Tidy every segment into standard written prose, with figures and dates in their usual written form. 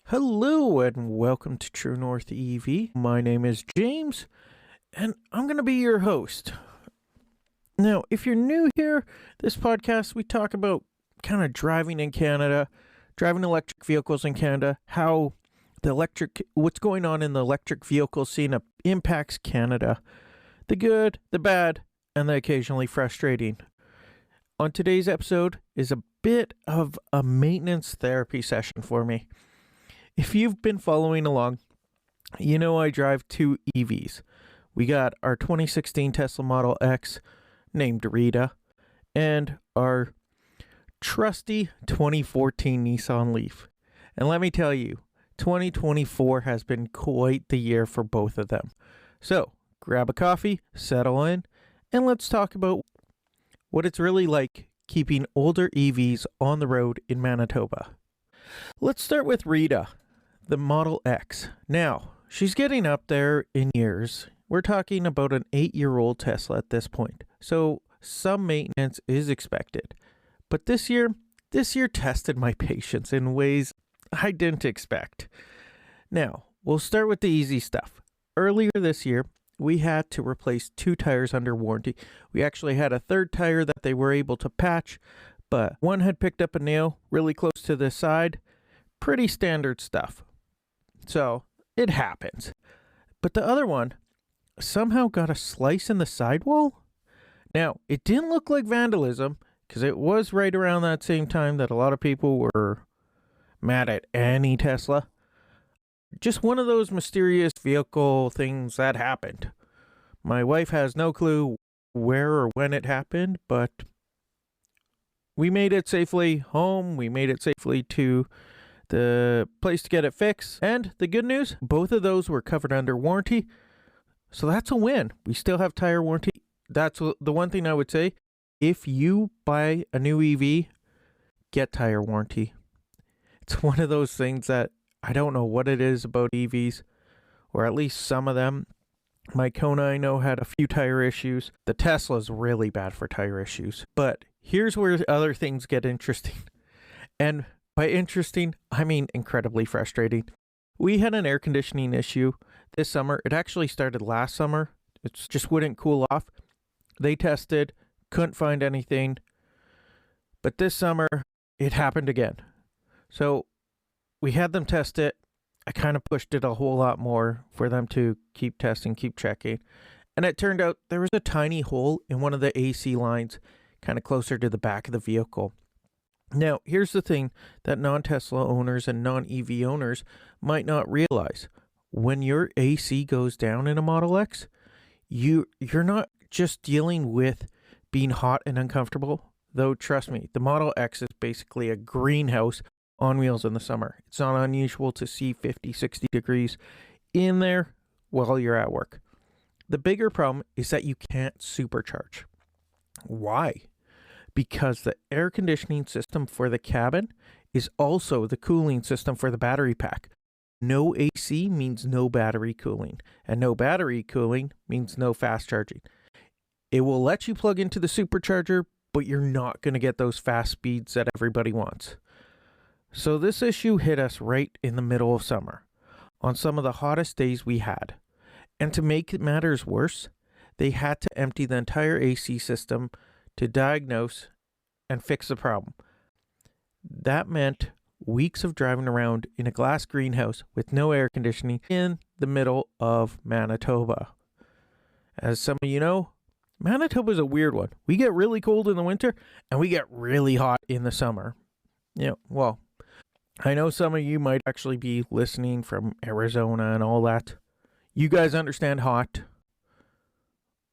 Hello and welcome to True North EV. My name is James and I'm going to be your host. Now, if you're new here, this podcast, we talk about kind of driving in Canada, driving electric vehicles in Canada, how what's going on in the electric vehicle scene impacts Canada, the good, the bad, and the occasionally frustrating. On today's episode is a bit of a maintenance therapy session for me. If you've been following along, you know I drive two EVs. We got our 2016 Tesla Model X named Rita and our trusty 2014 Nissan Leaf. And let me tell you, 2024 has been quite the year for both of them. So grab a coffee, settle in, and let's talk about what it's really like keeping older EVs on the road in Manitoba. Let's start with Rita, the Model X. Now, she's getting up there in years. We're talking about an 8-year-old Tesla at this point. So some maintenance is expected. But this year tested my patience in ways I didn't expect. Now, we'll start with the easy stuff. Earlier this year, we had to replace 2 tires under warranty. We actually had a third tire that they were able to patch, but one had picked up a nail really close to the side. Pretty standard stuff. So it happens. But the other one somehow got a slice in the sidewall. Now, it didn't look like vandalism because it was right around that same time that a lot of people were mad at any Tesla. Just one of those mysterious vehicle things that happened. My wife has no clue where or when it happened, but we made it safely home. We made it safely to the place to get it fixed. And the good news, both of those were covered under warranty. So that's a win. We still have tire warranty. That's the one thing I would say. If you buy a new EV, get tire warranty. It's one of those things that I don't know what it is about EVs, or at least some of them. My Kona, I know, had a few tire issues. The Tesla's really bad for tire issues. But here's where other things get interesting. And by interesting, I mean incredibly frustrating. We had an air conditioning issue this summer. It actually started last summer. It just wouldn't cool off. They tested, couldn't find anything. But this summer, it happened again. So we had them test it. I kind of pushed it a whole lot more for them to keep testing, keep checking. And it turned out there was a tiny hole in one of the AC lines, kind of closer to the back of the vehicle. Now, here's the thing that non-Tesla owners and non-EV owners might not realize. When your AC goes down in a Model X, you're not just dealing with being hot and uncomfortable. Though, trust me, the Model X is basically a greenhouse on wheels in the summer. It's not unusual to see 50, 60 degrees in there while you're at work. The bigger problem is that you can't supercharge. Why? Because the air conditioning system for the cabin is also the cooling system for the battery pack. No AC means no battery cooling, and no battery cooling means no fast charging. It will let you plug into the supercharger, but you're not going to get those fast speeds that everybody wants. So this issue hit us right in the middle of summer, on some of the hottest days we had. And to make matters worse, they had to empty the entire AC system to diagnose and fix the problem. That meant weeks of driving around in a glass greenhouse with no air conditioning in the middle of Manitoba. As some of you know, Manitoba is a weird one. We get really cold in the winter and we get really hot in the summer. Well, I know some of you might actually be listening from Arizona and all that. You guys understand hot.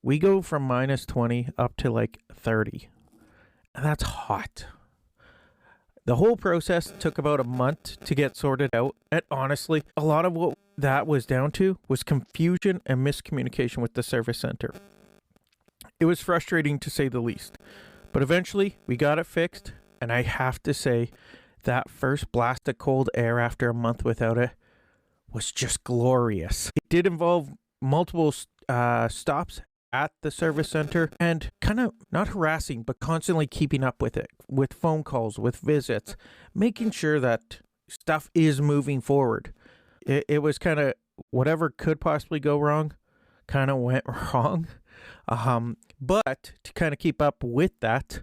We go from -20 up to like 30. And that's hot. The whole process took about a month to get sorted out. And honestly, a lot of what that was down to was confusion and miscommunication with the service center. It was frustrating to say the least. But eventually, we got it fixed. And I have to say, that first blast of cold air after a month without it was just glorious. It did involve multiple stops at the service center and kind of not harassing, but constantly keeping up with it, with phone calls, with visits, making sure that stuff is moving forward. It was kind of whatever could possibly go wrong kind of went wrong. But to kind of keep up with that,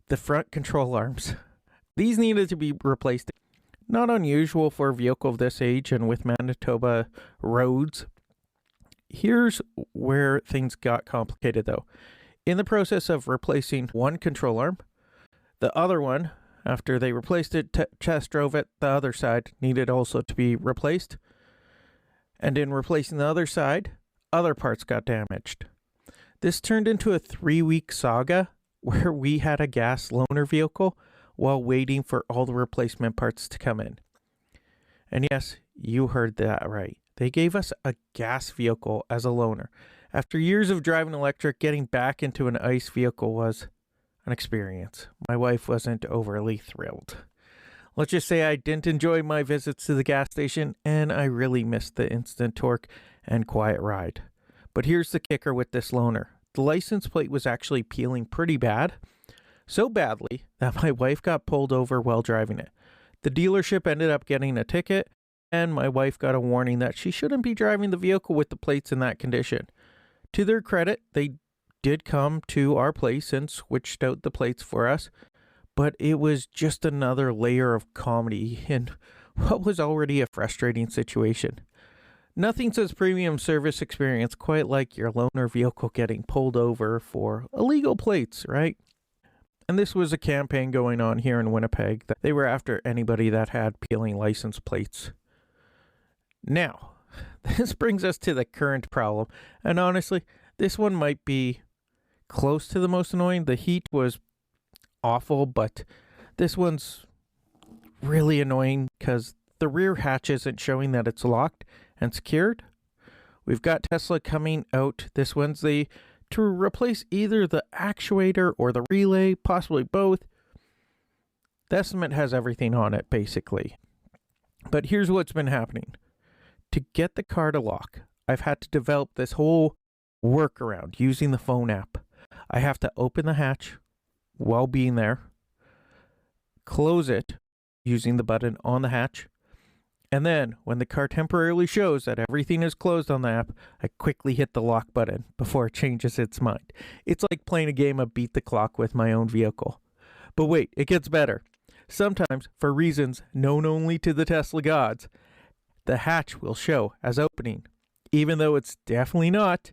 the front control arms, these needed to be replaced. Not unusual for a vehicle of this age and with Manitoba roads. Here's where things got complicated though. In the process of replacing one control arm, the other one, after they replaced it, test drove it, the other side needed also to be replaced. And in replacing the other side, other parts got damaged. This turned into a 3-week saga where we had a gas loaner vehicle while waiting for all the replacement parts to come in. And yes, you heard that right. They gave us a gas vehicle as a loaner. After years of driving electric, getting back into an ICE vehicle was an experience. My wife wasn't overly thrilled. Let's just say I didn't enjoy my visits to the gas station, and I really missed the instant torque and quiet ride. But here's the kicker with this loaner. The license plate was actually peeling pretty bad. So badly that my wife got pulled over while driving it. The dealership ended up getting a ticket, and my wife got a warning that she shouldn't be driving the vehicle with the plates in that condition. To their credit, they did come to our place and switched out the plates for us, but it was just another layer of comedy in what was already a frustrating situation. Nothing says premium service experience quite like your loaner vehicle getting pulled over for illegal plates, right? And this was a campaign going on here in Winnipeg that they were after anybody that had peeling license plates. Now, this brings us to the current problem, and honestly, this one might be close to the most annoying. The heat was awful, but this one's really annoying because the rear hatch isn't showing that it's locked and secured. We've got Tesla coming out this Wednesday to replace either the actuator or the relay, possibly both. The estimate has everything on it, basically. But here's what's been happening. To get the car to lock, I've had to develop this whole workaround using the phone app. I have to open the hatch while being there, close it using the button on the hatch, and then when the car temporarily shows that everything is closed on the app, I quickly hit the lock button before it changes its mind. It's like playing a game of beat the clock with my own vehicle. But wait, it gets better. Sometimes, for reasons known only to the Tesla gods, the hatch will show as opening, even though it's definitely not.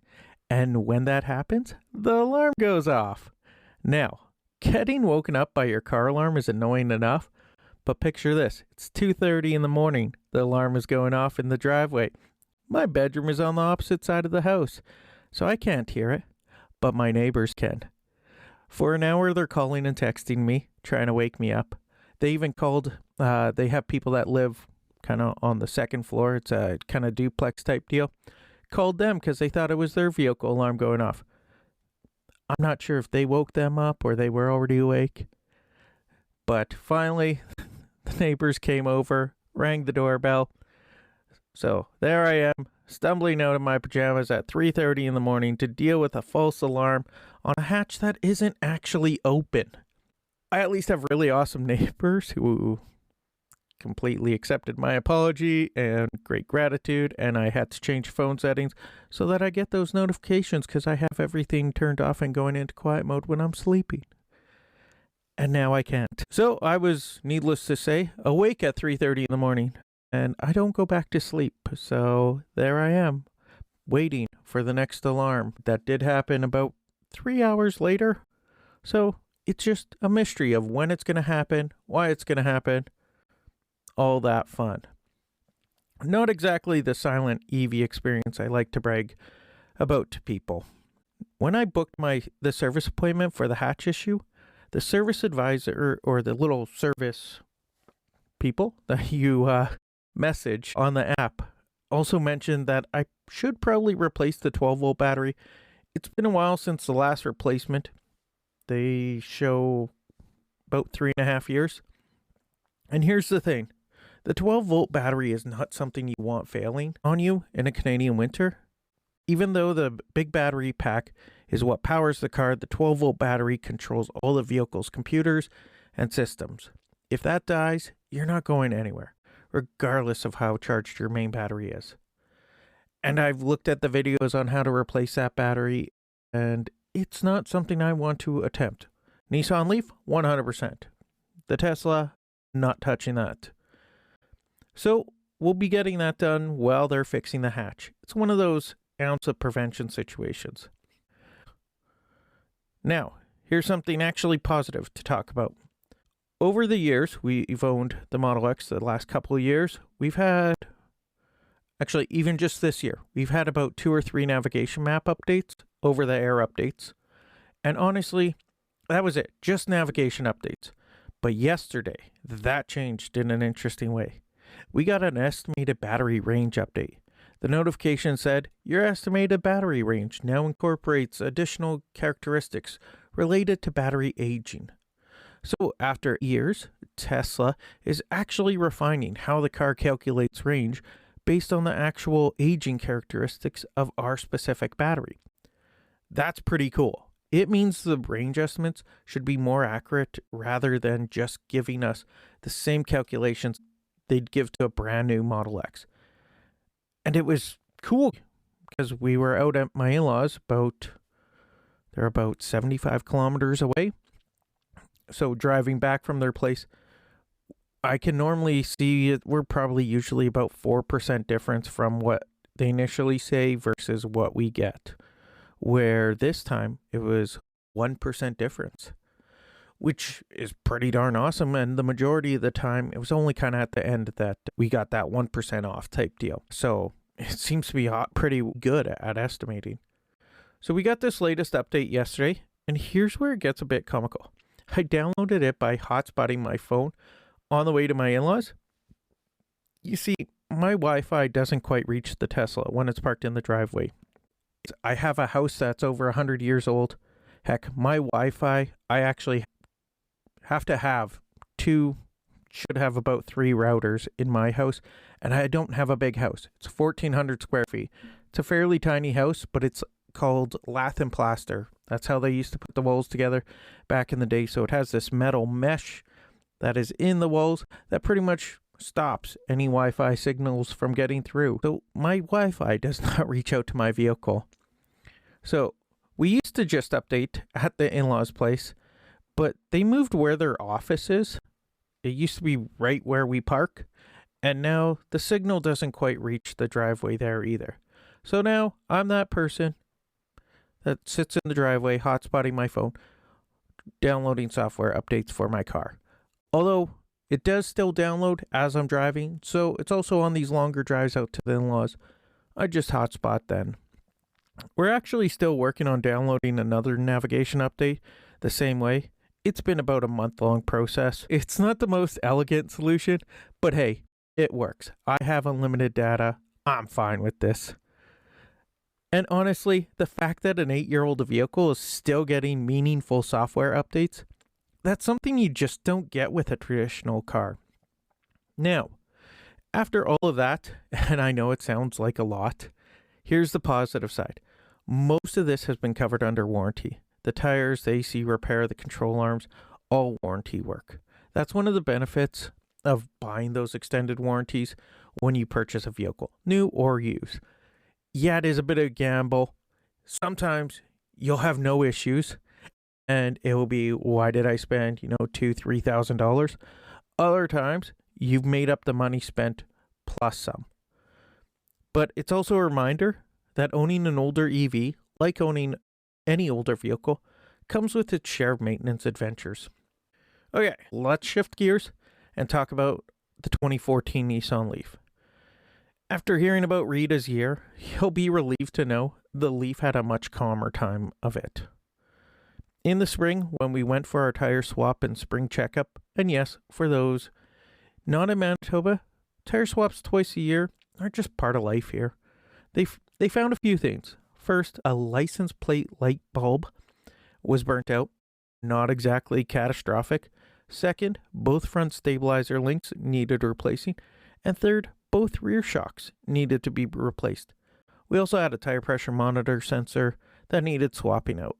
And when that happens, the alarm goes off. Now, getting woken up by your car alarm is annoying enough, but picture this. It's 2:30 in the morning. The alarm is going off in the driveway. My bedroom is on the opposite side of the house, so I can't hear it, but my neighbors can. For an hour, they're calling and texting me, trying to wake me up. They even called, they have people that live kind of on the second floor. It's a kind of duplex type deal. Called them because they thought it was their vehicle alarm going off. I'm not sure if they woke them up or they were already awake. But finally, the neighbors came over, rang the doorbell. So there I am, stumbling out of my pajamas at 3:30 in the morning to deal with a false alarm on a hatch that isn't actually open. I at least have really awesome neighbors who completely accepted my apology and great gratitude, and I had to change phone settings so that I get those notifications because I have everything turned off and going into quiet mode when I'm sleeping. And now I can't. So I was, needless to say, awake at 3:30 in the morning, and I don't go back to sleep. So there I am, waiting for the next alarm. That did happen about 3 hours later. So it's just a mystery of when it's going to happen, why it's going to happen, all that fun. Not exactly the silent EV experience I like to brag about to people. When I booked the service appointment for the hatch issue, the service advisor or the little service people that you message on the app also mentioned that I should probably replace the 12-volt battery. It's been a while since the last replacement. They show about 3.5 years. And here's the thing. The 12-volt battery is not something you want failing on you in a Canadian winter. Even though the big battery pack is what powers the car, the 12-volt battery controls all the vehicle's computers and systems. If that dies, you're not going anywhere, regardless of how charged your main battery is. And I've looked at the videos on how to replace that battery, and it's not something I want to attempt. Nissan Leaf, 100%. The Tesla, not touching that. So we'll be getting that done while they're fixing the hatch. It's one of those ounce of prevention situations. Now, here's something actually positive to talk about. Over the years, we've owned the Model X the last couple of years. We've had, actually, even just this year, we've had about 2 or 3 navigation map updates, over-the-air updates. And honestly, that was it, just navigation updates. But yesterday, that changed in an interesting way. We got an estimated battery range update. The notification said, your estimated battery range now incorporates additional characteristics related to battery aging. So after years, Tesla is actually refining how the car calculates range based on the actual aging characteristics of our specific battery. That's pretty cool. It means the range estimates should be more accurate rather than just giving us the same calculations they'd give to a brand new Model X. And it was cool because we were out at my in-laws they're about 75 kilometers away. So driving back from their place, I can normally see we're probably usually about 4% difference from what they initially say versus what we get. Where this time it was 1% difference, which is pretty darn awesome. And the majority of the time, it was only kind of at the end that we got that 1% off type deal. So it seems to be pretty good at estimating. So we got this latest update yesterday, and here's where it gets a bit comical. I downloaded it by hotspotting my phone on the way to my in-laws. You see, my Wi-Fi doesn't quite reach the Tesla when it's parked in the driveway. I have a house that's over 100 years old. Heck, my Wi-Fi, I actually have to have should have about 3 routers in my house, and I don't have a big house. It's 1,400 square feet. It's a fairly tiny house, but it's called lath and plaster. That's how they used to put the walls together back in the day. So it has this metal mesh that is in the walls that pretty much stops any Wi-Fi signals from getting through. So my Wi-Fi does not reach out to my vehicle. So we used to just update at the in-laws' place, but they moved where their office is. It used to be right where we park, and now the signal doesn't quite reach the driveway there either. So now I'm that person that sits in the driveway, hotspotting my phone, downloading software updates for my car. Although it does still download as I'm driving, so it's also on these longer drives out to the in-laws. I just hotspot then. We're actually still working on downloading another navigation update the same way. It's been about a month-long process. It's not the most elegant solution, but hey, it works. I have unlimited data. I'm fine with this. And honestly, the fact that an 8-year-old vehicle is still getting meaningful software updates, that's something you just don't get with a traditional car. Now, after all of that, and I know it sounds like a lot, here's the positive side. Most of this has been covered under warranty. The tires, the AC repair, the control arms, all warranty work. That's one of the benefits of buying those extended warranties when you purchase a vehicle, new or used. Yeah, it is a bit of a gamble. Sometimes you'll have no issues and it will be, why did I spend, $2,000-$3,000? Other times you've made up the money spent plus some. But it's also a reminder that owning an older EV, like owning any older vehicle, comes with its share of maintenance adventures. Okay, let's shift gears and talk about the 2014 Nissan Leaf. After hearing about Rita's year, you'll be relieved to know the Leaf had a much calmer time of it. In the spring, when we went for our tire swap and spring checkup, and yes, for those not in Manitoba, tire swaps twice a year are just part of life here. They found a few things. First, a license plate light bulb was burnt out. Not exactly catastrophic. Second, both front stabilizer links needed replacing. And third, both rear shocks needed to be replaced. We also had a tire pressure monitor sensor that needed swapping out.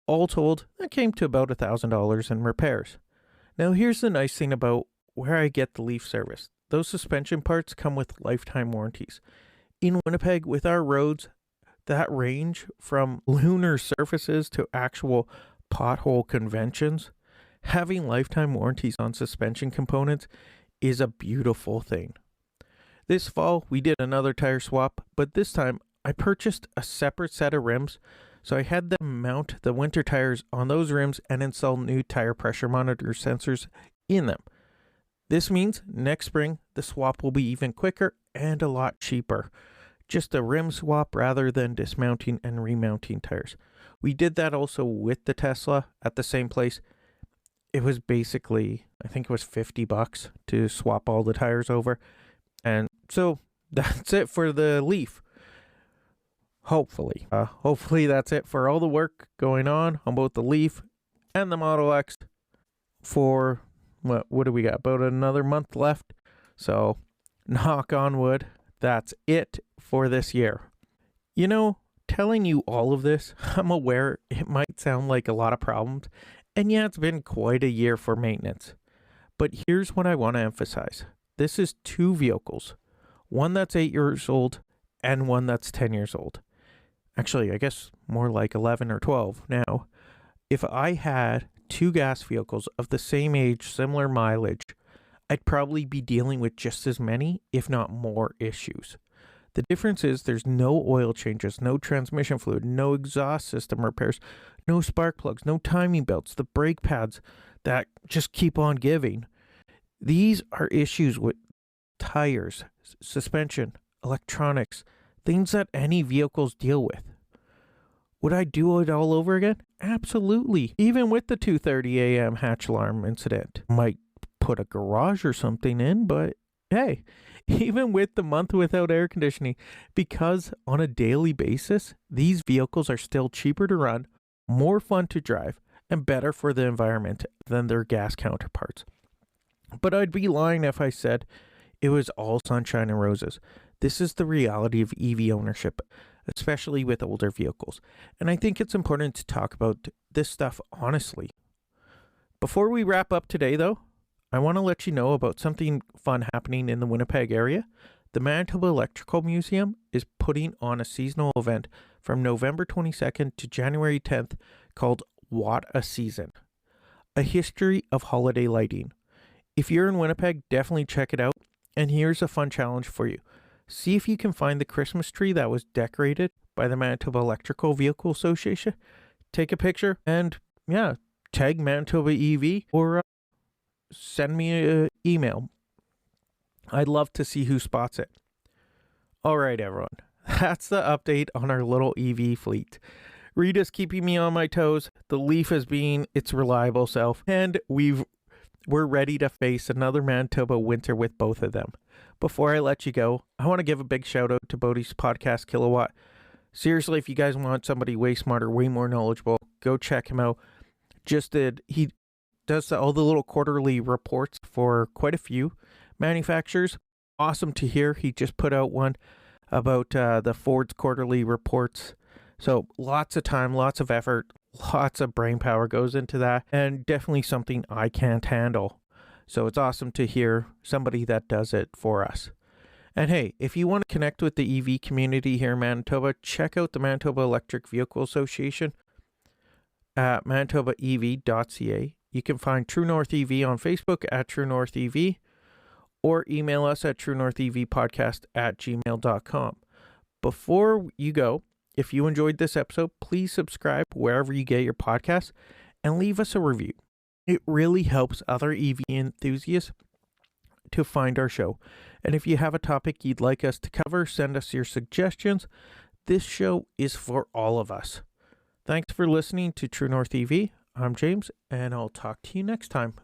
All told, that came to about $1,000 in repairs. Now, here's the nice thing about where I get the Leaf service. Those suspension parts come with lifetime warranties. In Winnipeg, with our roads that range from lunar surfaces to actual pothole conventions, having lifetime warranties on suspension components is a beautiful thing. This fall, we did another tire swap, but this time I purchased a separate set of rims, so I had them mount the winter tires on those rims and install new tire pressure monitor sensors in them. This means next spring, the swap will be even quicker and a lot cheaper. Just a rim swap rather than dismounting and remounting tires. We did that also with the Tesla at the same place. It was basically, I think it was $50 to swap all the tires over. And so that's it for the Leaf. Hopefully that's it for all the work going on both the Leaf and the Model X for, what do we got? About another month left. So knock on wood, that's it for this year. You know, telling you all of this, I'm aware it might sound like a lot of problems. And yeah, it's been quite a year for maintenance. But here's what I want to emphasize. This is two vehicles. One that's 8 years old and one that's 10 years old. Actually, I guess more like 11 or 12 now. If I had two gas vehicles of the same age, similar mileage, I'd probably be dealing with just as many, if not more, issues. The difference is there's no oil changes, no transmission fluid, no exhaust system repairs, no spark plugs, no timing belts, the brake pads that just keep on giving. These are issues with tires, suspension, electronics, things that any vehicles deal with. Would I do it all over again? Absolutely. Even with the 2:30 a.m. hatch alarm incident. Might put a garage or something in, but hey, even with the month without air conditioning, because on a daily basis, these vehicles are still cheaper to run, more fun to drive, and better for the environment than their gas counterparts. But I'd be lying if I said it was all sunshine and roses. This is the reality of EV ownership, especially with older vehicles. And I think it's important to talk about this stuff honestly. Before we wrap up today, though, I want to let you know about something fun happening in the Winnipeg area. The Manitoba Electrical Museum is putting on a seasonal event from November 22nd to January 10th called What a Season, a history of holiday lighting. If you're in Winnipeg, definitely check it out. And here's a fun challenge for you. See if you can find the Christmas tree that was decorated by the Manitoba Electrical Vehicle Association. Take a picture and, tag Manitoba EV or send me an email. I'd love to see who spots it. All right, everyone. That's the update on our little EV fleet. Rita's keeping me on my toes. The Leaf is being its reliable self. And we're ready to face another Manitoba winter with both of them. Before I let you go, I want to give a big shout out to Bodie's podcast, Kilowatt. Seriously, if you guys want somebody way smarter, way more knowledgeable, go check him out. He does all the little quarterly reports for quite a few manufacturers. Awesome to hear. He just put out one about the Ford's quarterly reports. So lots of time, lots of effort, lots of brain power goes into that, and definitely something I can't handle. So it's awesome to hear somebody that does it for us. And hey, if you want to connect with the EV community here in Manitoba, check out the Manitoba Electric Vehicle Association at Manitobaev.ca. You can find True North EV on Facebook at True North EV, or email us at truenorthevpodcast@gmail.com. Before you go, if you enjoyed this episode, please subscribe wherever you get your podcasts and leave us a review. It really helps other EV enthusiasts to find our show. And if you have a topic you'd like us to cover, send us your suggestions. This show is for all of us. Thanks for listening to True North EV. I'm James, and I'll talk to you next time.